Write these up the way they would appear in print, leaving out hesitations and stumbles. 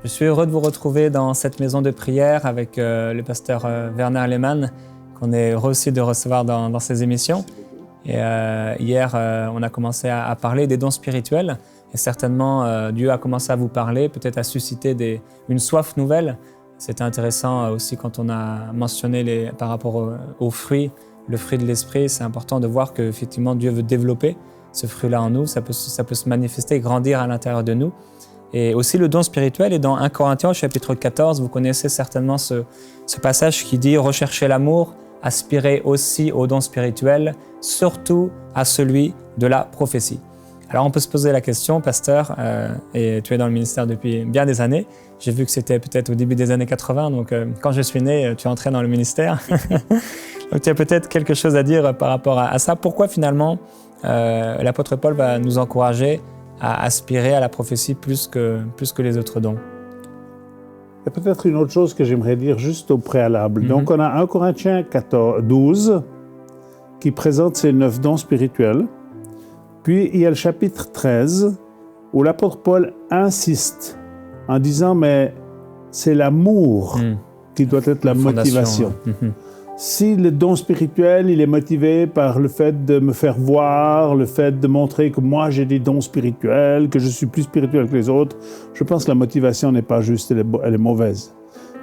Je suis heureux de vous retrouver dans cette maison de prière avec le pasteur Werner Lehmann, qu'on est heureux aussi de recevoir dans ces émissions. Et hier, on a commencé à parler des dons spirituels. Et certainement, Dieu a commencé à vous parler, peut-être à susciter une soif nouvelle. C'était intéressant aussi quand on a mentionné par rapport aux fruits, le fruit de l'esprit. C'est important de voir qu'effectivement, Dieu veut développer ce fruit-là en nous. Ça peut se manifester et grandir à l'intérieur de nous. Et aussi le don spirituel est dans 1 Corinthiens chapitre 14. Vous connaissez certainement ce passage qui dit « Recherchez l'amour, aspirez aussi au don spirituel, surtout à celui de la prophétie. » Alors on peut se poser la question, pasteur, et tu es dans le ministère depuis bien des années. J'ai vu que c'était peut-être au début des années 80, donc quand je suis né, tu entrais dans le ministère. Donc tu as peut-être quelque chose à dire par rapport à ça. Pourquoi finalement l'apôtre Paul va nous encourager à aspirer à la prophétie plus que les autres dons? Il y a peut-être une autre chose que j'aimerais dire juste au préalable. Donc, on a 1 Corinthiens 12 qui présente ces 9 dons spirituels. Puis, il y a le chapitre 13 où l'apôtre Paul insiste en disant « Mais c'est l'amour qui doit être la motivation. » Si le don spirituel, il est motivé par le fait de me faire voir, le fait de montrer que moi j'ai des dons spirituels, que je suis plus spirituel que les autres, je pense que la motivation n'est pas juste, elle est mauvaise.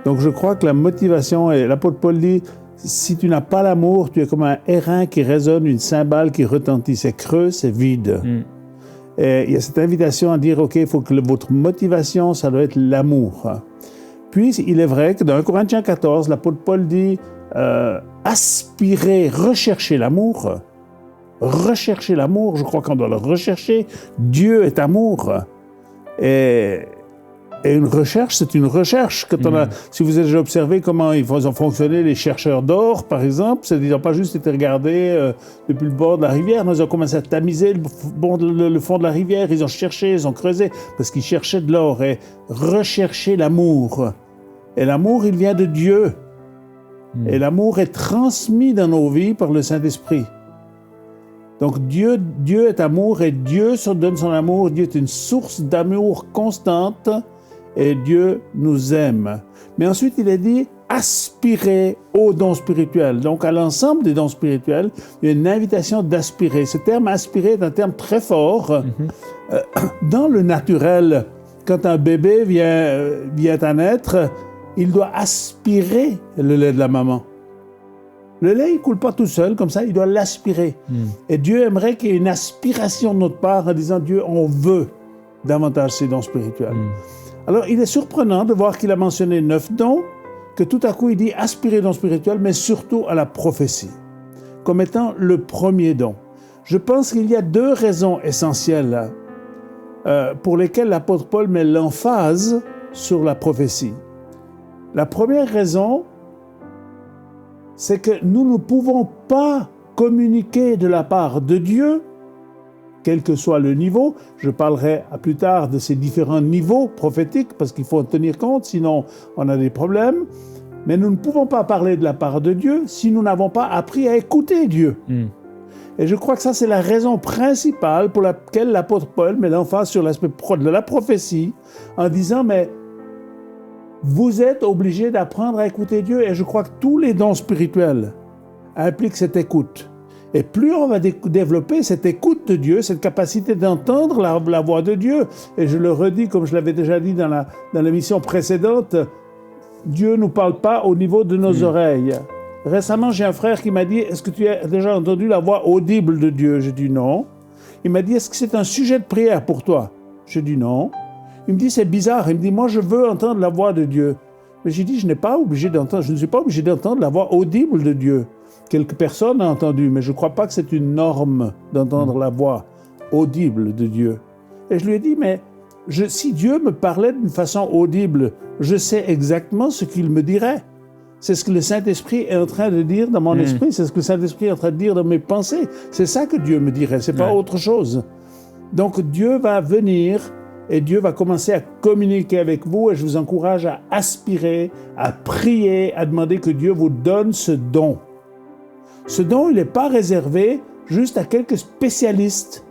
Donc je crois que la motivation, et l'apôtre Paul dit, si tu n'as pas l'amour, tu es comme un airain qui résonne, une cymbale qui retentit, c'est creux, c'est vide. Et il y a cette invitation à dire, OK, il faut que votre motivation, ça doit être l'amour. Puis il est vrai que dans 1 Corinthiens 14, l'apôtre Paul dit, aspirer, rechercher l'amour. Rechercher l'amour, je crois qu'on doit le rechercher. Dieu est amour. Et une recherche, c'est une recherche. Quand si vous avez déjà observé comment ils ont fonctionné les chercheurs d'or, par exemple, ils n'ont pas juste été regardés depuis le bord de la rivière, mais ils ont commencé à tamiser le fond de la rivière, ils ont cherché, ils ont creusé, parce qu'ils cherchaient de l'or. Et rechercher l'amour. Et l'amour, il vient de Dieu. Et l'amour est transmis dans nos vies par le Saint-Esprit. Donc Dieu est amour et Dieu se donne son amour. Dieu est une source d'amour constante et Dieu nous aime. Mais ensuite, il est dit aspirer aux dons spirituels. Donc à l'ensemble des dons spirituels, il y a une invitation d'aspirer. Ce terme aspirer est un terme très fort. Dans le naturel, quand un bébé vient à naître, il doit aspirer le lait de la maman. Le lait, il ne coule pas tout seul, comme ça, il doit l'aspirer. Et Dieu aimerait qu'il y ait une aspiration de notre part en disant, Dieu, on veut davantage ces dons spirituels. Alors, il est surprenant de voir qu'il a mentionné 9 dons, que tout à coup, il dit aspirer aux dons spirituels, mais surtout à la prophétie, comme étant le premier don. Je pense qu'il y a 2 raisons essentielles pour lesquelles l'apôtre Paul met l'emphase sur la prophétie. La première raison, c'est que nous ne pouvons pas communiquer de la part de Dieu, quel que soit le niveau. Je parlerai plus tard de ces différents niveaux prophétiques, parce qu'il faut en tenir compte, sinon on a des problèmes. Mais nous ne pouvons pas parler de la part de Dieu si nous n'avons pas appris à écouter Dieu. Et je crois que ça, c'est la raison principale pour laquelle l'apôtre Paul met l'emphase sur l'aspect de la prophétie, en disant, mais vous êtes obligés d'apprendre à écouter Dieu, et je crois que tous les dons spirituels impliquent cette écoute. Et plus on va développer cette écoute de Dieu, cette capacité d'entendre la voix de Dieu, et je le redis comme je l'avais déjà dit dans l'émission précédente, Dieu ne nous parle pas au niveau de nos oreilles. Récemment, j'ai un frère qui m'a dit, est-ce que tu as déjà entendu la voix audible de Dieu? J'ai dit non. Il m'a dit, est-ce que c'est un sujet de prière pour toi? J'ai dit non. Il me dit, c'est bizarre. Il me dit, moi, je veux entendre la voix de Dieu. Mais j'ai dit, je ne suis pas obligé d'entendre la voix audible de Dieu. Quelques personnes ont entendu, mais je ne crois pas que c'est une norme d'entendre la voix audible de Dieu. Et je lui ai dit, mais si Dieu me parlait d'une façon audible, je sais exactement ce qu'il me dirait. C'est ce que le Saint-Esprit est en train de dire dans mon esprit, c'est ce que le Saint-Esprit est en train de dire dans mes pensées. C'est ça que Dieu me dirait, c'est pas autre chose. Donc Dieu va venir et Dieu va commencer à communiquer avec vous, et je vous encourage à aspirer, à prier, à demander que Dieu vous donne ce don. Ce don, il n'est pas réservé juste à quelques spécialistes.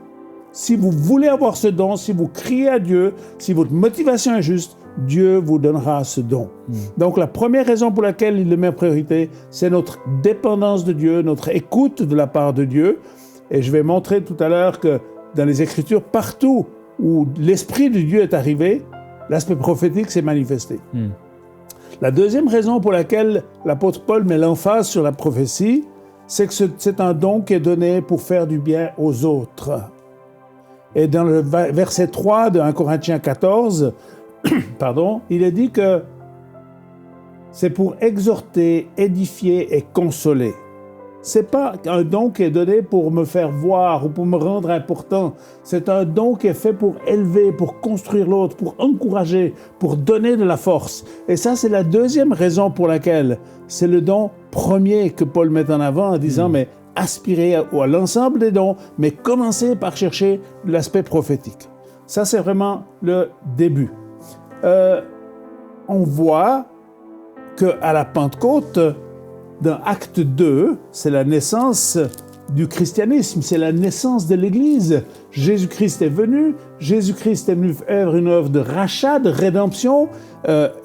Si vous voulez avoir ce don, si vous criez à Dieu, si votre motivation est juste, Dieu vous donnera ce don. Donc la première raison pour laquelle il le met en priorité, c'est notre dépendance de Dieu, notre écoute de la part de Dieu. Et je vais montrer tout à l'heure que dans les Écritures, partout où l'Esprit de Dieu est arrivé, l'aspect prophétique s'est manifesté. La deuxième raison pour laquelle l'apôtre Paul met l'emphase sur la prophétie, c'est que c'est un don qui est donné pour faire du bien aux autres. Et dans le verset 3 de 1 Corinthiens 14, il est dit que c'est pour exhorter, édifier et consoler. C'est pas un don qui est donné pour me faire voir ou pour me rendre important. C'est un don qui est fait pour élever, pour construire l'autre, pour encourager, pour donner de la force. Et ça, c'est la deuxième raison pour laquelle c'est le don premier que Paul met en avant en disant, mais aspirez à l'ensemble des dons, mais commencez par chercher l'aspect prophétique. Ça, c'est vraiment le début. On voit qu'à la Pentecôte, dans Acte 2, c'est la naissance du christianisme, c'est la naissance de l'Église. Jésus-Christ est venu, Jésus-Christ est venu faire une œuvre de rachat, de rédemption,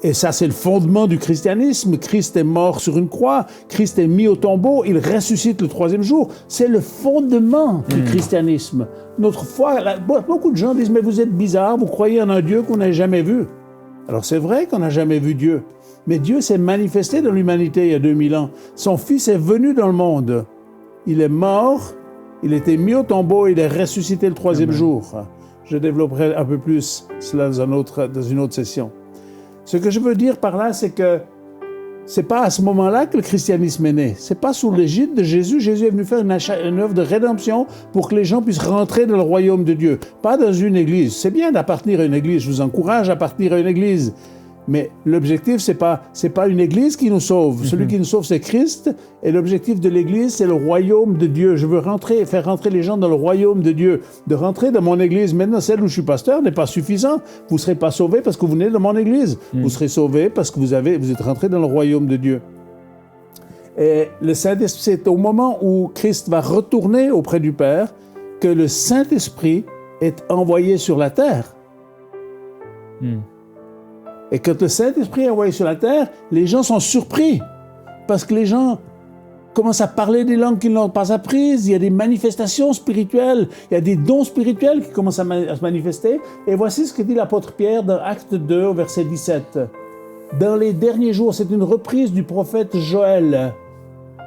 et ça c'est le fondement du christianisme. Christ est mort sur une croix, Christ est mis au tombeau, il ressuscite le troisième jour. C'est le fondement du christianisme. Notre foi, beaucoup de gens disent, mais vous êtes bizarre, vous croyez en un Dieu qu'on n'a jamais vu. Alors c'est vrai qu'on n'a jamais vu Dieu, mais Dieu s'est manifesté dans l'humanité il y a 2000 ans. Son Fils est venu dans le monde. Il est mort, il a été mis au tombeau, il est ressuscité le troisième jour. Je développerai un peu plus cela dans une autre session. Ce que je veux dire par là, c'est que c'est pas à ce moment-là que le christianisme est né. C'est pas sous l'égide de Jésus. Jésus est venu faire une œuvre de rédemption pour que les gens puissent rentrer dans le royaume de Dieu. Pas dans une église. C'est bien d'appartenir à une église. Je vous encourage à appartenir à une église. Mais l'objectif, c'est pas une église qui nous sauve. Celui qui nous sauve, c'est Christ. Et l'objectif de l'église, c'est le royaume de Dieu. Je veux faire rentrer les gens dans le royaume de Dieu. De rentrer dans mon église, maintenant celle où je suis pasteur, n'est pas suffisant. Vous ne serez pas sauvés parce que vous venez de mon église. Vous serez sauvés parce que vous êtes rentrés dans le royaume de Dieu. Et le Saint-Esprit, c'est au moment où Christ va retourner auprès du Père que le Saint-Esprit est envoyé sur la terre. Et quand le Saint-Esprit est envoyé sur la terre, les gens sont surpris. Parce que les gens commencent à parler des langues qu'ils n'ont pas apprises. Il y a des manifestations spirituelles. Il y a des dons spirituels qui commencent à se manifester. Et voici ce que dit l'apôtre Pierre dans Acte 2, au verset 17. Dans les derniers jours, c'est une reprise du prophète Joël.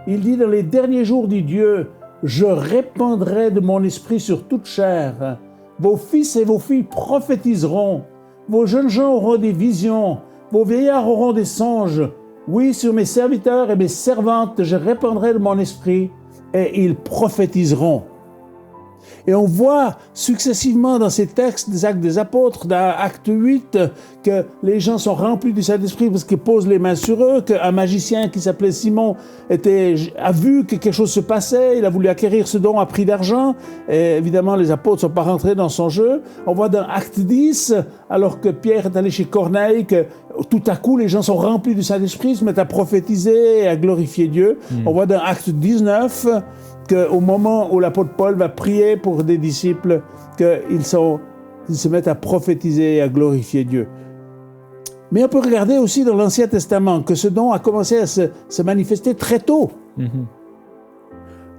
Il dit, dans les derniers jours, dit Dieu, je répandrai de mon esprit sur toute chair. Vos fils et vos filles prophétiseront. Vos jeunes gens auront des visions, vos vieillards auront des songes. Oui, sur mes serviteurs et mes servantes, je répandrai de mon esprit et ils prophétiseront. Et on voit successivement dans ces textes des Actes des Apôtres, dans Acte 8, que les gens sont remplis du Saint-Esprit parce qu'ils posent les mains sur eux, qu'un magicien qui s'appelait Simon a vu que quelque chose se passait, il a voulu acquérir ce don à prix d'argent, et évidemment les apôtres ne sont pas rentrés dans son jeu. On voit dans Acte 10, alors que Pierre est allé chez Corneille, que tout à coup les gens sont remplis du Saint-Esprit, se mettent à prophétiser et à glorifier Dieu. On voit dans Acte 19, qu'au moment où l'apôtre Paul va prier pour des disciples, qu'ils se mettent à prophétiser et à glorifier Dieu. Mais on peut regarder aussi dans l'Ancien Testament que ce don a commencé à se manifester très tôt.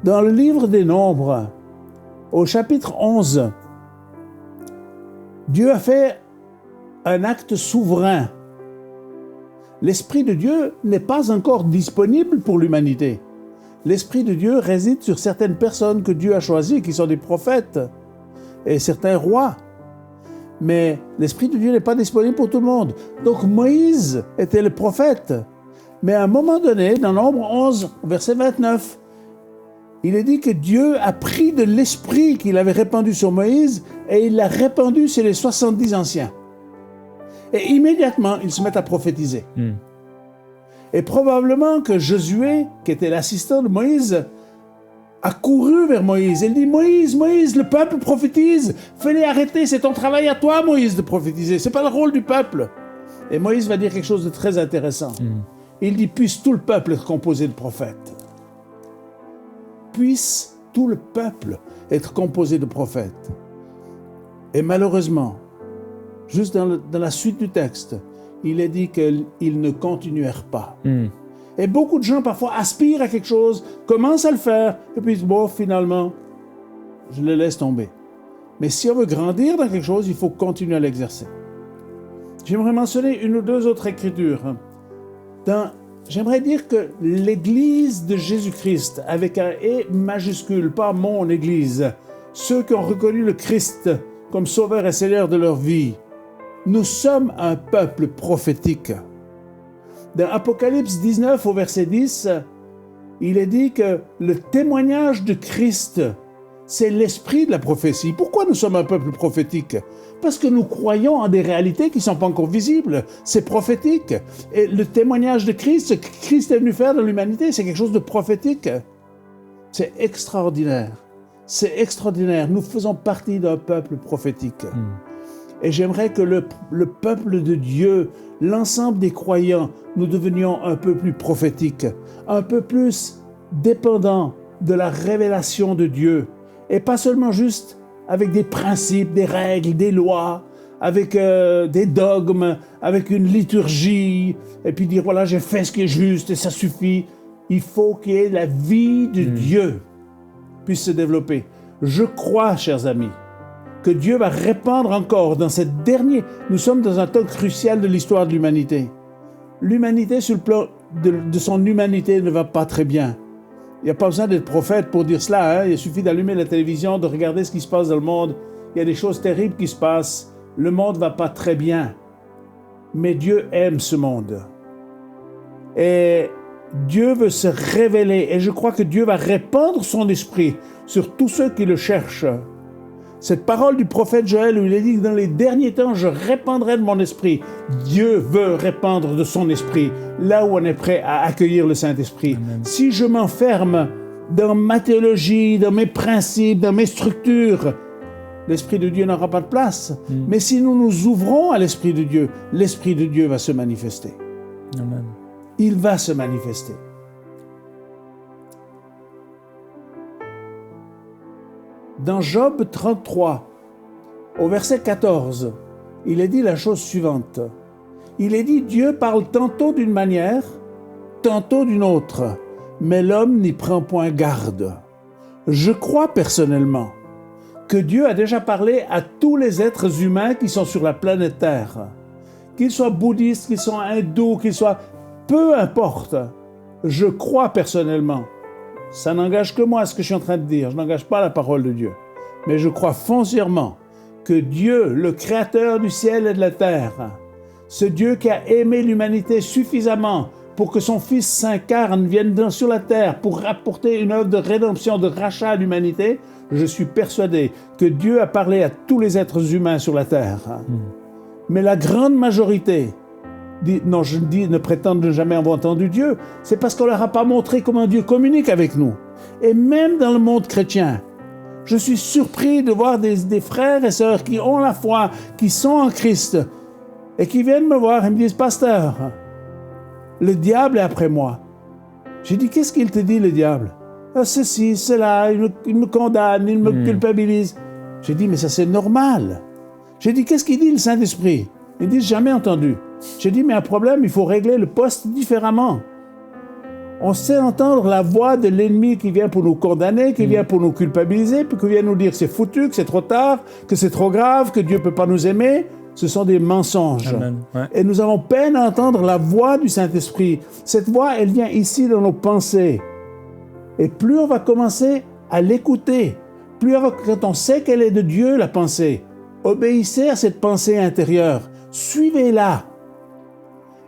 Dans le livre des Nombres, au chapitre 11, Dieu a fait un acte souverain. L'Esprit de Dieu n'est pas encore disponible pour l'humanité. L'Esprit de Dieu réside sur certaines personnes que Dieu a choisies, qui sont des prophètes et certains rois. Mais l'Esprit de Dieu n'est pas disponible pour tout le monde. Donc Moïse était le prophète. Mais à un moment donné, dans Nombre 11, verset 29, il est dit que Dieu a pris de l'Esprit qu'il avait répandu sur Moïse et il l'a répandu sur les 70 anciens. Et immédiatement, ils se mettent à prophétiser. Et probablement que Josué, qui était l'assistant de Moïse, a couru vers Moïse. Il dit, Moïse, le peuple prophétise. Fais-les arrêter, c'est ton travail à toi, Moïse, de prophétiser. C'est pas le rôle du peuple. Et Moïse va dire quelque chose de très intéressant. Il dit, puisse tout le peuple être composé de prophètes. Puisse tout le peuple être composé de prophètes. Et malheureusement, juste dans la suite du texte, il est dit qu'ils ne continuèrent pas. Mm. Et beaucoup de gens parfois aspirent à quelque chose, commencent à le faire, et puis bon, finalement, je le laisse tomber. Mais si on veut grandir dans quelque chose, il faut continuer à l'exercer. J'aimerais mentionner une ou deux autres écritures. J'aimerais dire que l'Église de Jésus-Christ, avec un « et » majuscule, pas mon Église, ceux qui ont reconnu le Christ comme sauveur et seigneur de leur vie, nous sommes un peuple prophétique. Dans Apocalypse 19 au verset 10, il est dit que le témoignage de Christ, c'est l'esprit de la prophétie. Pourquoi nous sommes un peuple prophétique? Parce que nous croyons en des réalités qui ne sont pas encore visibles. C'est prophétique. Et le témoignage de Christ, ce que Christ est venu faire dans l'humanité, c'est quelque chose de prophétique. C'est extraordinaire. C'est extraordinaire. Nous faisons partie d'un peuple prophétique. Et j'aimerais que le peuple de Dieu, l'ensemble des croyants, nous devenions un peu plus prophétiques, un peu plus dépendants de la révélation de Dieu. Et pas seulement juste avec des principes, des règles, des lois, avec des dogmes, avec une liturgie, et puis dire, voilà, j'ai fait ce qui est juste et ça suffit. Il faut qu'il y ait la vie de Dieu puisse se développer. Je crois, chers amis, que Dieu va répandre encore dans cette dernière... Nous sommes dans un temps crucial de l'histoire de l'humanité. L'humanité, sur le plan de son humanité, ne va pas très bien. Il n'y a pas besoin d'être prophète pour dire cela. Hein? Il suffit d'allumer la télévision, de regarder ce qui se passe dans le monde. Il y a des choses terribles qui se passent. Le monde ne va pas très bien. Mais Dieu aime ce monde. Et Dieu veut se révéler. Et je crois que Dieu va répandre son esprit sur tous ceux qui le cherchent. Cette parole du prophète Joël où il est dit que dans les derniers temps, je répandrai de mon esprit. Dieu veut répandre de son esprit là où on est prêt à accueillir le Saint-Esprit. Amen. Si je m'enferme dans ma théologie, dans mes principes, dans mes structures, l'Esprit de Dieu n'aura pas de place. Mais si nous nous ouvrons à l'Esprit de Dieu va se manifester. Amen. Il va se manifester. Dans Job 33, au verset 14, il est dit la chose suivante. Il est dit, Dieu parle tantôt d'une manière, tantôt d'une autre, mais l'homme n'y prend point garde. Je crois personnellement que Dieu a déjà parlé à tous les êtres humains qui sont sur la planète Terre, qu'ils soient bouddhistes, qu'ils soient hindous, qu'ils soient... Peu importe, je crois personnellement. Ça n'engage que moi ce que je suis en train de dire, je n'engage pas la parole de Dieu. Mais je crois foncièrement que Dieu, le créateur du ciel et de la terre, ce Dieu qui a aimé l'humanité suffisamment pour que son Fils s'incarne, vienne sur la terre pour apporter une œuvre de rédemption, de rachat à l'humanité, je suis persuadé que Dieu a parlé à tous les êtres humains sur la terre. Mais la grande majorité, ne prétendent ne jamais avoir entendu Dieu, c'est parce qu'on ne leur a pas montré comment Dieu communique avec nous. Et même dans le monde chrétien, je suis surpris de voir des frères et sœurs qui ont la foi, qui sont en Christ, et qui viennent me voir et me disent, pasteur, le diable est après moi. J'ai dit, qu'est-ce qu'il te dit, le diable? Ceci, cela, il me condamne, il me culpabilise. J'ai dit, mais ça c'est normal. J'ai dit, qu'est-ce qu'il dit le Saint-Esprit? Ils disent, jamais entendu. J'ai dit, mais un problème, il faut régler le poste différemment. On sait entendre la voix de l'ennemi qui vient pour nous condamner, qui vient pour nous culpabiliser, puis qui vient nous dire que c'est foutu, que c'est trop tard, que c'est trop grave, que Dieu ne peut pas nous aimer. Ce sont des mensonges. Amen. Ouais. Et nous avons peine à entendre la voix du Saint-Esprit. Cette voix, elle vient ici dans nos pensées. Et plus on va commencer à l'écouter, quand on sait qu'elle est de Dieu, la pensée, obéissez à cette pensée intérieure. Suivez-la.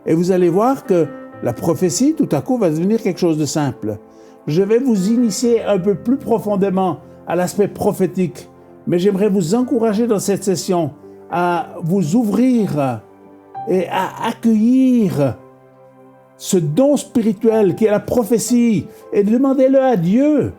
Et vous allez voir que la prophétie, tout à coup, va devenir quelque chose de simple. Je vais vous initier un peu plus profondément à l'aspect prophétique, mais j'aimerais vous encourager dans cette session à vous ouvrir et à accueillir ce don spirituel qui est la prophétie et demandez-le à Dieu.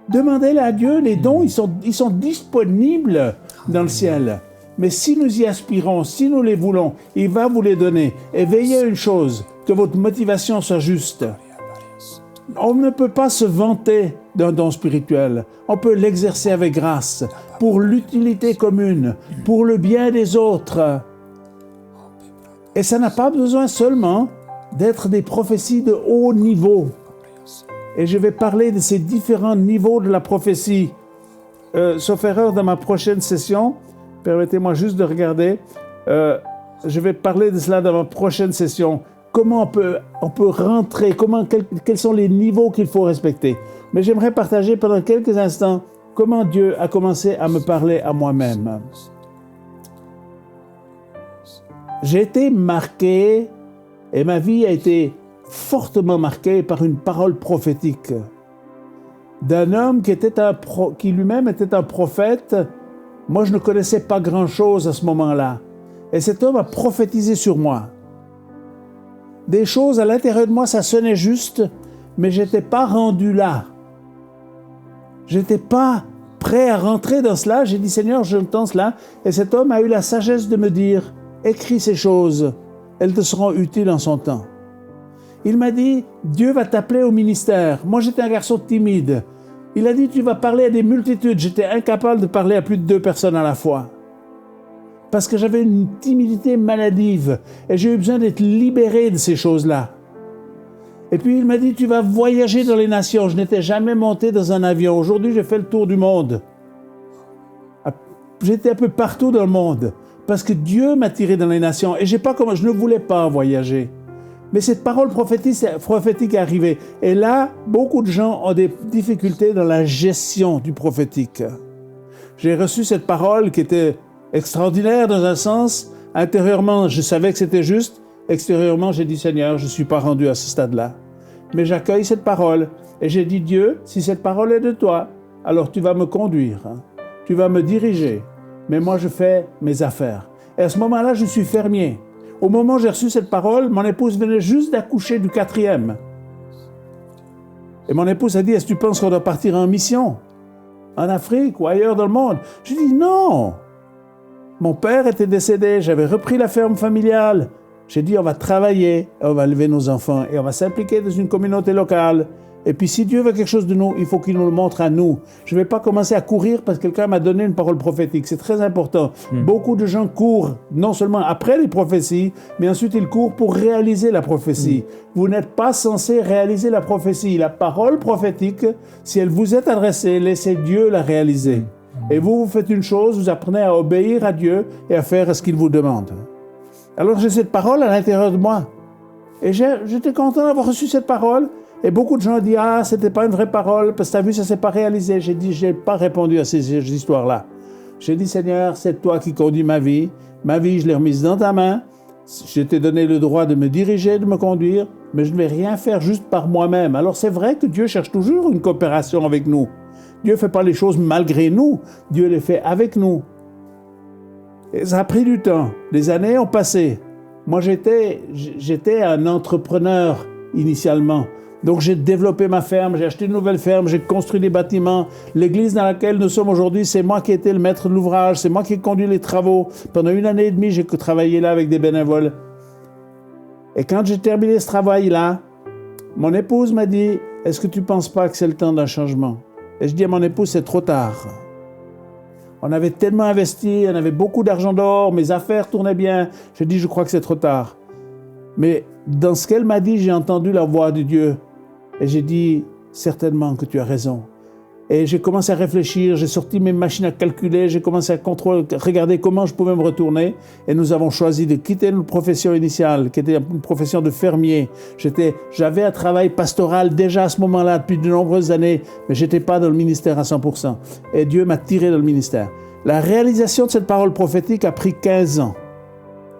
Demandez-le à Dieu. Les dons, ils sont disponibles dans le ciel. Mais si nous y aspirons, si nous les voulons, il va vous les donner. Et veillez à une chose, que votre motivation soit juste. On ne peut pas se vanter d'un don spirituel. On peut l'exercer avec grâce, pour l'utilité commune, pour le bien des autres. Et ça n'a pas besoin seulement d'être des prophéties de haut niveau. Et je vais parler de ces différents niveaux de la prophétie. Sauf erreur, dans ma prochaine session, permettez-moi juste de regarder, je vais parler de cela dans ma prochaine session. Comment on peut rentrer, quels sont les niveaux qu'il faut respecter. Mais j'aimerais partager pendant quelques instants comment Dieu a commencé à me parler à moi-même. J'ai été marqué, et ma vie a été fortement marquée par une parole prophétique d'un homme qui lui-même était un prophète. Moi, je ne connaissais pas grand-chose à ce moment-là. Et cet homme a prophétisé sur moi. Des choses à l'intérieur de moi, ça sonnait juste, mais je n'étais pas rendu là. Je n'étais pas prêt à rentrer dans cela. J'ai dit, Seigneur, j'entends cela. Et cet homme a eu la sagesse de me dire, écris ces choses, elles te seront utiles en son temps. Il m'a dit, Dieu va t'appeler au ministère. Moi, j'étais un garçon timide. Il a dit, tu vas parler à des multitudes. J'étais incapable de parler à plus de 2 personnes à la fois. Parce que j'avais une timidité maladive. Et j'ai eu besoin d'être libéré de ces choses-là. Et puis, il m'a dit, tu vas voyager dans les nations. Je n'étais jamais monté dans un avion. Aujourd'hui, j'ai fait le tour du monde. J'étais un peu partout dans le monde. Parce que Dieu m'a tiré dans les nations. Et je ne voulais pas voyager. Mais cette parole prophétique est arrivée. Et là, beaucoup de gens ont des difficultés dans la gestion du prophétique. J'ai reçu cette parole qui était extraordinaire dans un sens. Intérieurement, je savais que c'était juste. Extérieurement, j'ai dit, Seigneur, je ne suis pas rendu à ce stade-là. Mais j'accueille cette parole. Et j'ai dit, Dieu, si cette parole est de toi, alors tu vas me conduire. Tu vas me diriger. Mais moi, je fais mes affaires. Et à ce moment-là, je suis fermier. Au moment où j'ai reçu cette parole, mon épouse venait juste d'accoucher du 4e. Et mon épouse a dit, est-ce que tu penses qu'on doit partir en mission? En Afrique ou ailleurs dans le monde? Je dis, non. Mon père était décédé, j'avais repris la ferme familiale. J'ai dit, on va travailler, on va élever nos enfants et on va s'impliquer dans une communauté locale. Et puis si Dieu veut quelque chose de nous, il faut qu'il nous le montre à nous. Je ne vais pas commencer à courir parce que quelqu'un m'a donné une parole prophétique. C'est très important. Beaucoup de gens courent non seulement après les prophéties, mais ensuite ils courent pour réaliser la prophétie. Vous n'êtes pas censé réaliser la prophétie. La parole prophétique, si elle vous est adressée, laissez Dieu la réaliser. Et vous faites une chose, vous apprenez à obéir à Dieu et à faire ce qu'il vous demande. Alors j'ai cette parole à l'intérieur de moi. Et j'étais content d'avoir reçu cette parole. Et beaucoup de gens ont dit, ah, c'était pas une vraie parole, parce que t'as vu, ça s'est pas réalisé. J'ai dit, j'ai pas répondu à ces histoires-là. J'ai dit, Seigneur, c'est toi qui conduis ma vie. Ma vie, je l'ai remise dans ta main. Je t'ai donné le droit de me diriger, de me conduire, mais je ne vais rien faire juste par moi-même. Alors c'est vrai que Dieu cherche toujours une coopération avec nous. Dieu ne fait pas les choses malgré nous. Dieu les fait avec nous. Et ça a pris du temps. Les années ont passé. Moi, j'étais un entrepreneur initialement. Donc j'ai développé ma ferme, j'ai acheté une nouvelle ferme, j'ai construit des bâtiments. L'église dans laquelle nous sommes aujourd'hui, c'est moi qui étais le maître de l'ouvrage, c'est moi qui ai conduit les travaux. Pendant 1 année et demie, j'ai travaillé là avec des bénévoles. Et quand j'ai terminé ce travail-là, mon épouse m'a dit, est-ce que tu ne penses pas que c'est le temps d'un changement? Et je dis à mon épouse, c'est trop tard. On avait tellement investi, on avait beaucoup d'argent dehors, mes affaires tournaient bien. Je dis, je crois que c'est trop tard. Mais dans ce qu'elle m'a dit, j'ai entendu la voix de Dieu. Et j'ai dit, certainement que tu as raison. Et j'ai commencé à réfléchir, j'ai sorti mes machines à calculer, j'ai commencé à regarder comment je pouvais me retourner. Et nous avons choisi de quitter notre profession initiale, qui était une profession de fermier. J'avais un travail pastoral déjà à ce moment-là, depuis de nombreuses années, mais je n'étais pas dans le ministère à 100%. Et Dieu m'a tiré dans le ministère. La réalisation de cette parole prophétique a pris 15 ans,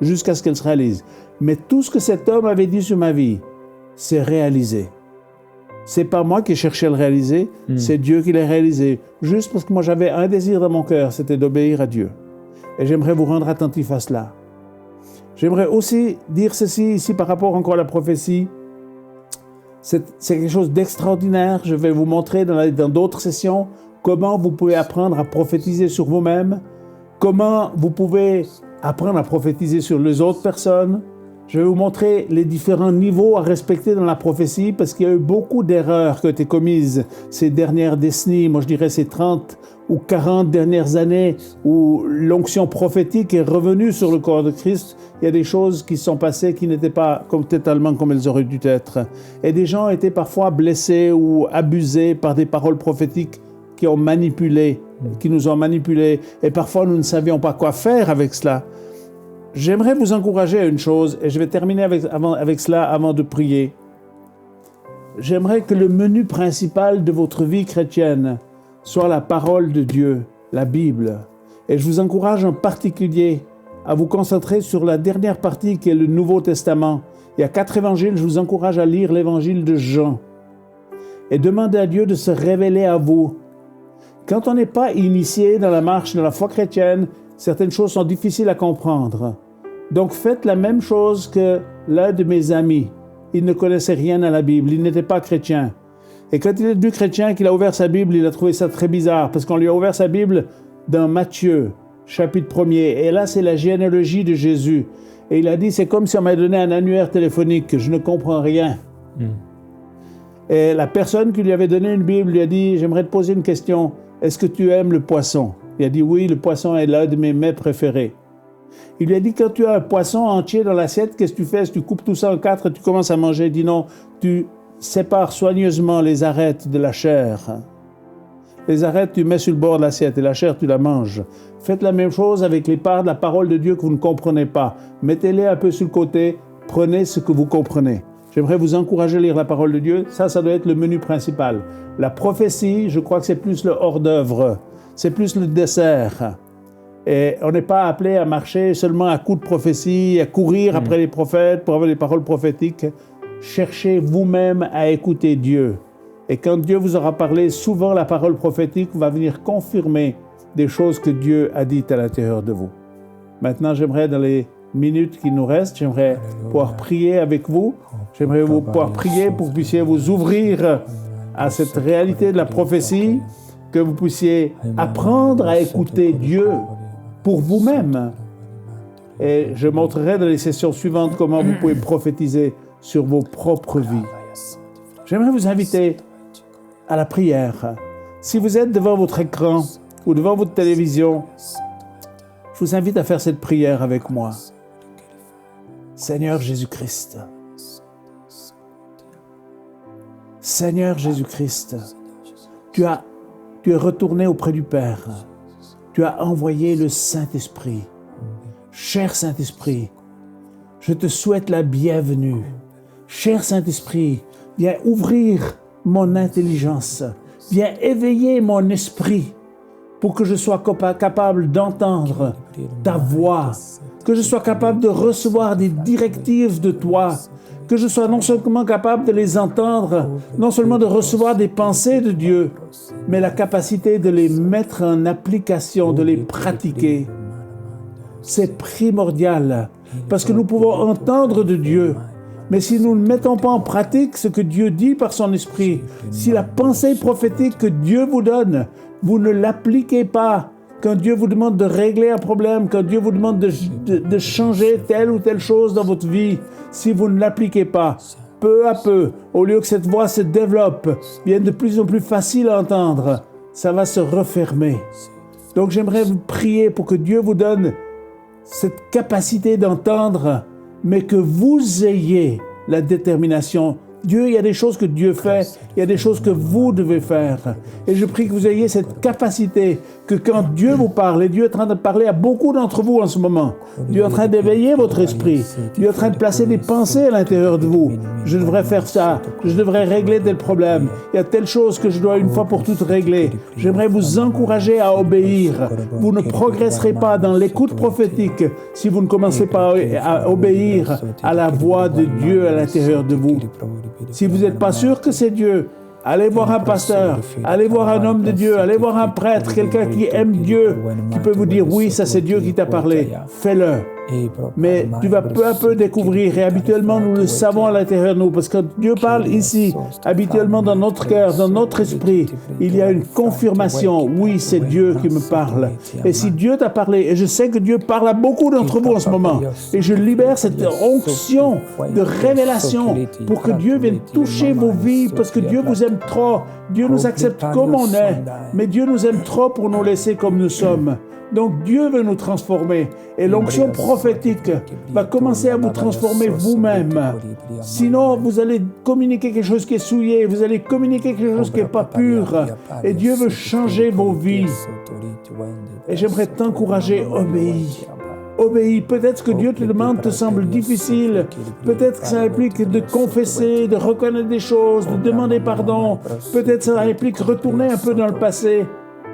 jusqu'à ce qu'elle se réalise. Mais tout ce que cet homme avait dit sur ma vie, c'est réalisé. C'est pas moi qui ai cherché à le réaliser, c'est Dieu qui l'a réalisé. Juste parce que moi j'avais un désir dans mon cœur, c'était d'obéir à Dieu. Et j'aimerais vous rendre attentif à cela. J'aimerais aussi dire ceci ici par rapport encore à la prophétie. C'est quelque chose d'extraordinaire. Je vais vous montrer dans d'autres sessions comment vous pouvez apprendre à prophétiser sur vous-même, comment vous pouvez apprendre à prophétiser sur les autres personnes. Je vais vous montrer les différents niveaux à respecter dans la prophétie parce qu'il y a eu beaucoup d'erreurs qui ont été commises ces dernières décennies. Moi, je dirais ces 30 ou 40 dernières années où l'onction prophétique est revenue sur le corps de Christ. Il y a des choses qui sont passées qui n'étaient pas totalement comme elles auraient dû être. Et des gens étaient parfois blessés ou abusés par des paroles prophétiques qui ont manipulé, qui nous ont manipulés. Et parfois, nous ne savions pas quoi faire avec cela. J'aimerais vous encourager à une chose, et je vais terminer avec cela avant de prier. J'aimerais que le menu principal de votre vie chrétienne soit la parole de Dieu, la Bible. Et je vous encourage en particulier à vous concentrer sur la dernière partie qui est le Nouveau Testament. Il y a 4 évangiles, je vous encourage à lire l'évangile de Jean. Et demandez à Dieu de se révéler à vous. Quand on n'est pas initié dans la marche de la foi chrétienne, certaines choses sont difficiles à comprendre. Donc faites la même chose que l'un de mes amis. Il ne connaissait rien à la Bible, il n'était pas chrétien. Et quand il est devenu chrétien, qu'il a ouvert sa Bible, il a trouvé ça très bizarre, parce qu'on lui a ouvert sa Bible dans Matthieu, chapitre 1er. Et là, c'est la généalogie de Jésus. Et il a dit, c'est comme si on m'avait donné un annuaire téléphonique, je ne comprends rien. Et la personne qui lui avait donné une Bible lui a dit, j'aimerais te poser une question, est-ce que tu aimes le poisson? Il a dit, oui, le poisson est l'un de mes mets préférés. Il lui a dit, quand tu as un poisson entier dans l'assiette, qu'est-ce que tu fais? Tu coupes tout ça en 4 et tu commences à manger. Il dit non, tu sépares soigneusement les arêtes de la chair. Les arêtes, tu mets sur le bord de l'assiette et la chair, tu la manges. Faites la même chose avec les parts de la parole de Dieu que vous ne comprenez pas. Mettez-les un peu sur le côté, prenez ce que vous comprenez. J'aimerais vous encourager à lire la parole de Dieu. Ça doit être le menu principal. La prophétie, je crois que c'est plus le hors-d'œuvre. C'est plus le dessert. Et on n'est pas appelé à marcher seulement à coups de prophétie, à courir après les prophètes pour avoir les paroles prophétiques. Cherchez vous-même à écouter Dieu. Et quand Dieu vous aura parlé, souvent la parole prophétique va venir confirmer des choses que Dieu a dites à l'intérieur de vous. Maintenant, j'aimerais, dans les minutes qui nous restent, j'aimerais pouvoir prier avec vous. J'aimerais pouvoir prier pour que vous puissiez vous ouvrir à cette réalité de la prophétie, que vous puissiez apprendre à écouter Dieu pour vous-même. Et je montrerai dans les sessions suivantes comment vous pouvez prophétiser sur vos propres vies. J'aimerais vous inviter à la prière. Si vous êtes devant votre écran ou devant votre télévision, je vous invite à faire cette prière avec moi. Seigneur Jésus-Christ, Seigneur Jésus-Christ, tu es retourné auprès du Père. Tu as envoyé le Saint-Esprit. Cher Saint-Esprit, je te souhaite la bienvenue. Cher Saint-Esprit, viens ouvrir mon intelligence. Viens éveiller mon esprit pour que je sois capable d'entendre ta voix, que je sois capable de recevoir des directives de toi, que je sois non seulement capable de les entendre, non seulement de recevoir des pensées de Dieu, mais la capacité de les mettre en application, de les pratiquer. C'est primordial, parce que nous pouvons entendre de Dieu, mais si nous ne mettons pas en pratique ce que Dieu dit par son esprit, si la pensée prophétique que Dieu vous donne, vous ne l'appliquez pas, quand Dieu vous demande de régler un problème, quand Dieu vous demande de changer telle ou telle chose dans votre vie, si vous ne l'appliquez pas, peu à peu, au lieu que cette voix se développe, vienne de plus en plus facile à entendre, ça va se refermer. Donc j'aimerais vous prier pour que Dieu vous donne cette capacité d'entendre, mais que vous ayez la détermination. Dieu, il y a des choses que Dieu fait, il y a des choses que vous devez faire. Et je prie que vous ayez cette capacité, que quand Dieu vous parle, et Dieu est en train de parler à beaucoup d'entre vous en ce moment, Dieu est en train d'éveiller votre esprit, Dieu est en train de placer des pensées à l'intérieur de vous. Je devrais faire ça, je devrais régler tel problème, il y a telle chose que je dois une fois pour toutes régler. J'aimerais vous encourager à obéir. Vous ne progresserez pas dans l'écoute prophétique si vous ne commencez pas à obéir à la voix de Dieu à l'intérieur de vous. Si vous n'êtes pas sûr que c'est Dieu, allez voir un pasteur, allez voir un homme de Dieu, allez voir un prêtre, quelqu'un qui aime Dieu, qui peut vous dire « Oui, ça c'est Dieu qui t'a parlé ». Fais-le. Mais tu vas peu à peu découvrir, et habituellement nous le savons à l'intérieur de nous, parce que Dieu parle ici, habituellement dans notre cœur, dans notre esprit, il y a une confirmation, oui, c'est Dieu qui me parle. Et si Dieu t'a parlé, et je sais que Dieu parle à beaucoup d'entre vous en ce moment, et je libère cette onction de révélation pour que Dieu vienne toucher vos vies, parce que Dieu vous aime trop, Dieu nous accepte comme on est, mais Dieu nous aime trop pour nous laisser comme nous sommes. Donc Dieu veut nous transformer et l'onction prophétique va commencer à vous transformer vous-même. Sinon, vous allez communiquer quelque chose qui est souillé, vous allez communiquer quelque chose qui n'est pas pur et Dieu veut changer vos vies. Et j'aimerais t'encourager, obéis. Obéis. Peut-être que Dieu te demande te semble difficile. Peut-être que ça implique de confesser, de reconnaître des choses, de demander pardon. Peut-être que ça implique retourner un peu dans le passé.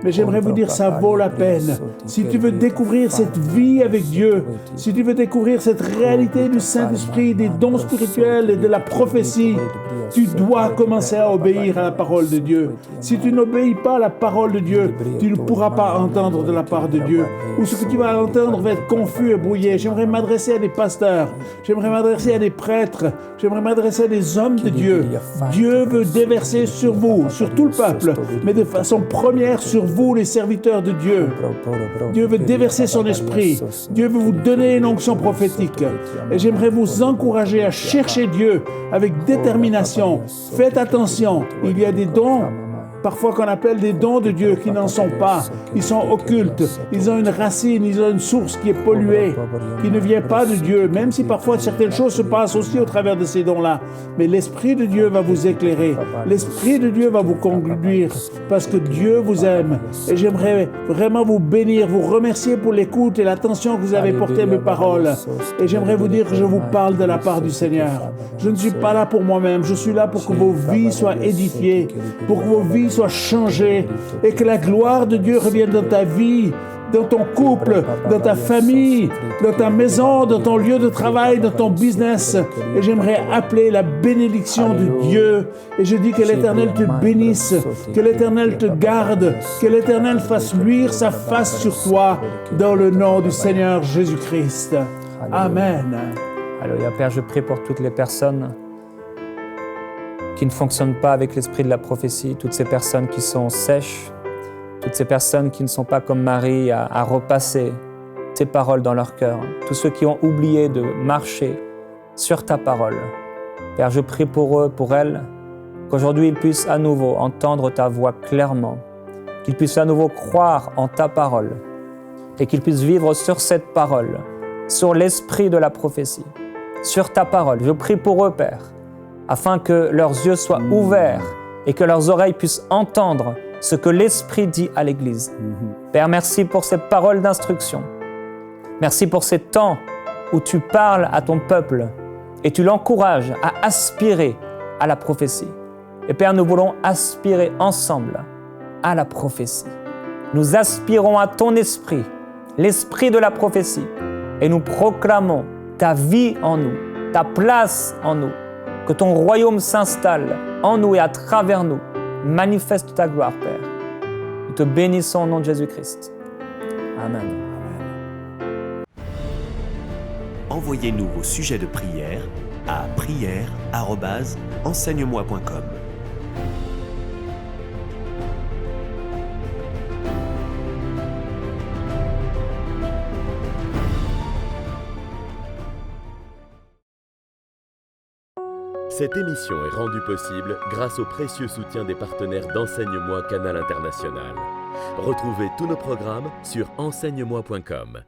Mais j'aimerais vous dire, ça vaut la peine. Si tu veux découvrir cette vie avec Dieu, si tu veux découvrir cette réalité du Saint-Esprit, des dons spirituels et de la prophétie, tu dois commencer à obéir à la parole de Dieu. Si tu n'obéis pas à la parole de Dieu, tu ne pourras pas entendre de la part de Dieu. Ou ce que tu vas entendre va être confus et brouillé. J'aimerais m'adresser à des pasteurs, j'aimerais m'adresser à des prêtres, j'aimerais m'adresser à des hommes de Dieu. Dieu veut déverser sur vous, sur tout le peuple, mais de façon première sur vous, les serviteurs de Dieu. Dieu veut déverser son esprit. Dieu veut vous donner une onction prophétique. Et j'aimerais vous encourager à chercher Dieu avec détermination. Faites attention, il y a des dons parfois qu'on appelle des dons de Dieu qui n'en sont pas. Ils sont occultes. Ils ont une racine, ils ont une source qui est polluée, qui ne vient pas de Dieu, même si parfois certaines choses se passent aussi au travers de ces dons-là. Mais l'Esprit de Dieu va vous éclairer. L'Esprit de Dieu va vous conduire parce que Dieu vous aime. Et j'aimerais vraiment vous bénir, vous remercier pour l'écoute et l'attention que vous avez portée à mes paroles. Et j'aimerais vous dire que je vous parle de la part du Seigneur. Je ne suis pas là pour moi-même. Je suis là pour que vos vies soient édifiées, pour que vos vies soient changées et que la gloire de Dieu revienne dans ta vie, dans ton couple, dans ta famille, dans ta maison, dans ton lieu de travail, dans ton business. Et j'aimerais appeler la bénédiction de Dieu. Et je dis que l'Éternel te bénisse, que l'Éternel te garde, que l'Éternel fasse luire sa face sur toi dans le nom du Seigneur Jésus-Christ. Amen. Alléluia. Père, je prie pour toutes les personnes qui ne fonctionnent pas avec l'esprit de la prophétie, toutes ces personnes qui sont sèches, toutes ces personnes qui ne sont pas comme Marie à repasser tes paroles dans leur cœur, tous ceux qui ont oublié de marcher sur ta parole. Père, je prie pour eux, pour elles, qu'aujourd'hui ils puissent à nouveau entendre ta voix clairement, qu'ils puissent à nouveau croire en ta parole et qu'ils puissent vivre sur cette parole, sur l'esprit de la prophétie, sur ta parole. Je prie pour eux, Père, afin que leurs yeux soient ouverts et que leurs oreilles puissent entendre ce que l'Esprit dit à l'Église. Père, merci pour ces paroles d'instruction. Merci pour ces temps où tu parles à ton peuple et tu l'encourages à aspirer à la prophétie. Et Père, nous voulons aspirer ensemble à la prophétie. Nous aspirons à ton esprit, l'esprit de la prophétie, et nous proclamons ta vie en nous, ta place en nous, que ton royaume s'installe en nous et à travers nous. Manifeste ta gloire, Père. Nous te bénissons au nom de Jésus-Christ. Amen. Envoyez-nous vos sujets de prière à prière@enseigne-moi.com. Cette émission est rendue possible grâce au précieux soutien des partenaires d'Enseigne-moi Canal International. Retrouvez tous nos programmes sur enseigne-moi.com.